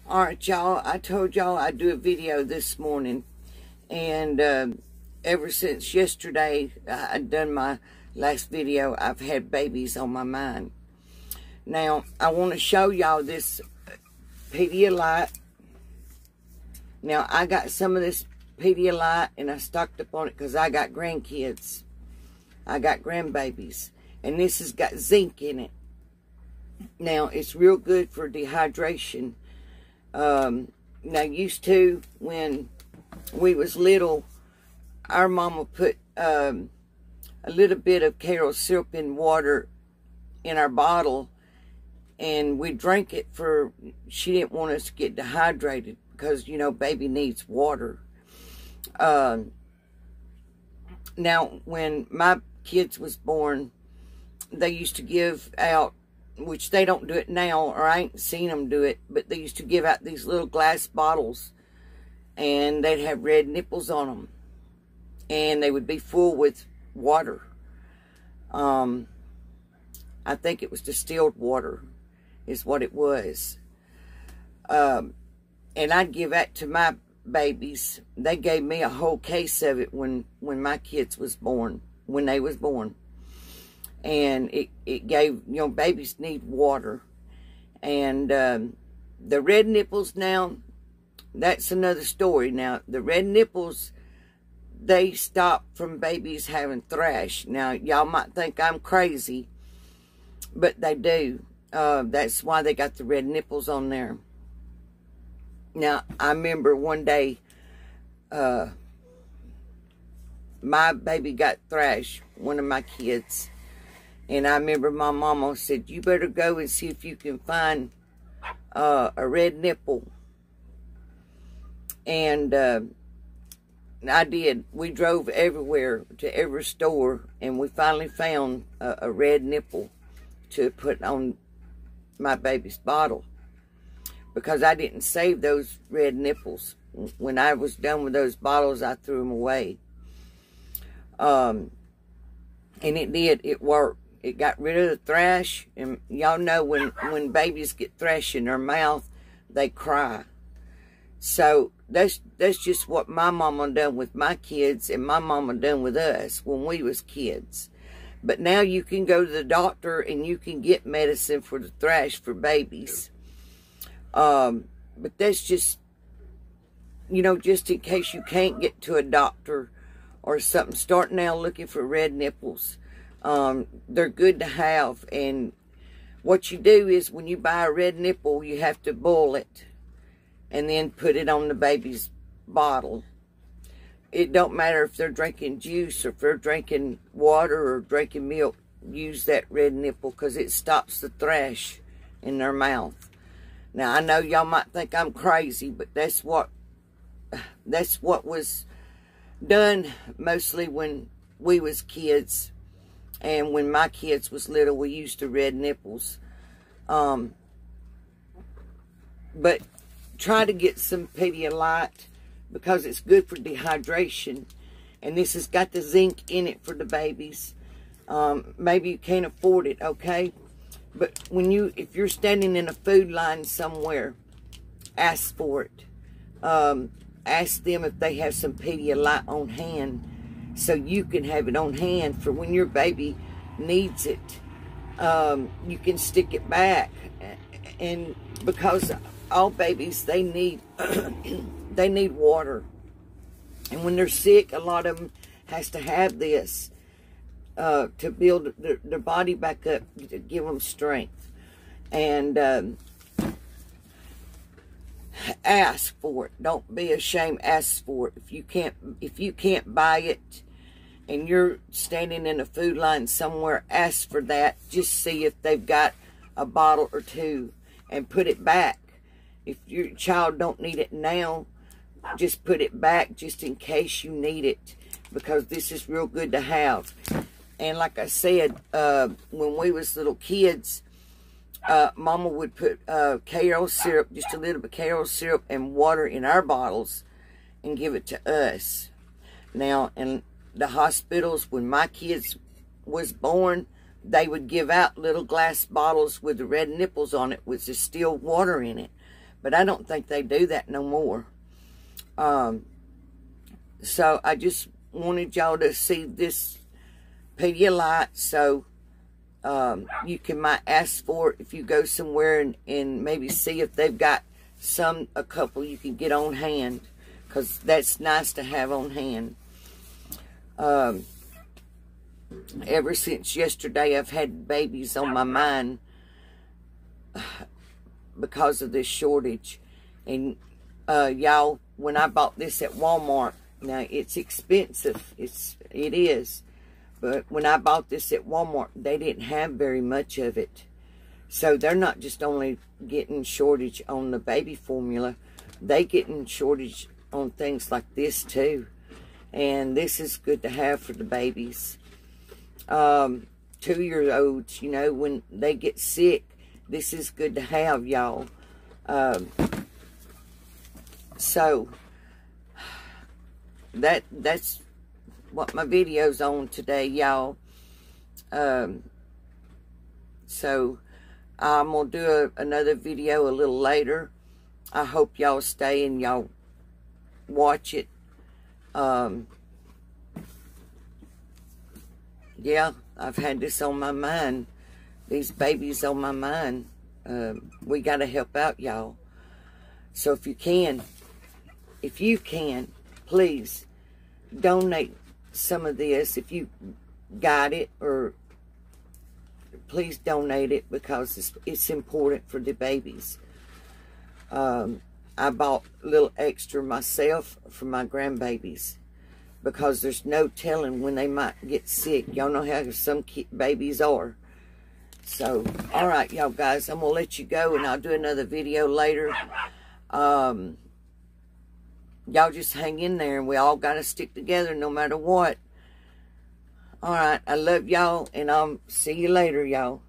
Alright, y'all, I told y'all I'd do a video this morning, and ever since yesterday I'd done my last video, I've had babies on my mind. Now, I want to show y'all this Pedialyte. Now, I got some of this Pedialyte, and I stocked up on it because I got grandkids. I got grandbabies, and this has got zinc in it. Now, it's real good for dehydration. Now, used to, when we was little, our mama put a little bit of Karo syrup in water in our bottle, and we drank it she didn't want us to get dehydrated because, you know, baby needs water. Now, when my kids was born, they used to give out, which they don't do it now, or I ain't seen them do it, but they used to give out these little glass bottles, and they'd have red nipples on them, and they would be full with water. I think it was distilled water is what it was. And I'd give that to my babies. They gave me a whole case of it when my kids was born, when they was born. And it gave, you know, babies need water. And the red nipples now, that's another story. Now, the red nipples, they stop from babies having thrash. Now, y'all might think I'm crazy, but they do. That's why they got the red nipples on there. Now, I remember one day, my baby got thrash, one of my kids. And I remember my mama said, you better go and see if you can find a red nipple. And I did. We drove everywhere to every store, and we finally found a red nipple to put on my baby's bottle. Because I didn't save those red nipples. When I was done with those bottles, I threw them away. And it did. It worked. It got rid of the thrash. And y'all know when babies get thrash in their mouth, they cry. So that's just what my mama done with my kids, and my mama done with us when we was kids. But now you can go to the doctor and you can get medicine for the thrash for babies. But that's just, you know, just in case you can't get to a doctor or something. Start now looking for red nipples. They're good to have. And what you do is when you buy a red nipple, you have to boil it and then put it on the baby's bottle. It don't matter if they're drinking juice or if they're drinking water or drinking milk. Use that red nipple because it stops the thrash in their mouth. Now, I know y'all might think I'm crazy, but that's what was done mostly when we was kids. And when my kids was little, we used the red nipples. But try to get some Pedialyte because it's good for dehydration. And this has got the zinc in it for the babies. Maybe you can't afford it, okay? But if you're standing in a food line somewhere, ask for it. Ask them if they have some Pedialyte on hand so you can have it on hand for when your baby needs it. You can stick it back. And because all babies, they need they need water. And when they're sick, a lot of them has to have this. To build their body back up, to give them strength. And ask for it. Don't be ashamed. Ask for it. If you can't buy it and you're standing in a food line somewhere, ask for that. Just see if they've got a bottle or two and put it back. If your child don't need it now, just put it back just in case you need it, because this is real good to have. And like I said, when we was little kids, Mama would put Karo syrup, just a little bit of Karo syrup and water in our bottles and give it to us. Now, in the hospitals, when my kids was born, they would give out little glass bottles with the red nipples on it with distilled water in it. But I don't think they do that no more. So I just wanted y'all to see this Pedialyte, so you might ask for it if you go somewhere, and maybe see if they've got a couple you can get on hand, because that's nice to have on hand. Ever since yesterday, I've had babies on my mind because of this shortage. And y'all, when I bought this at Walmart, now it's expensive, it is, but when I bought this at Walmart, they didn't have very much of it. So they're not just only getting shortage on the baby formula, they getting shortage on things like this too. And this is good to have for the babies. 2-year-olds, you know, when they get sick, this is good to have, y'all. So that's what my video's on today, y'all. So I'm gonna do another video a little later. I hope y'all stay and y'all watch it. Yeah, I've had this on my mind. These babies on my mind. We got to help out, y'all. So if you can, please donate some of this. If you got it, or please donate it, because it's important for the babies. I bought a little extra myself for my grandbabies, because there's no telling when they might get sick. Y'all know how some babies are. So, all right, y'all guys, I'm going to let you go, and I'll do another video later. Y'all just hang in there, and we all got to stick together no matter what. All right, I love y'all, and I'll see you later, y'all.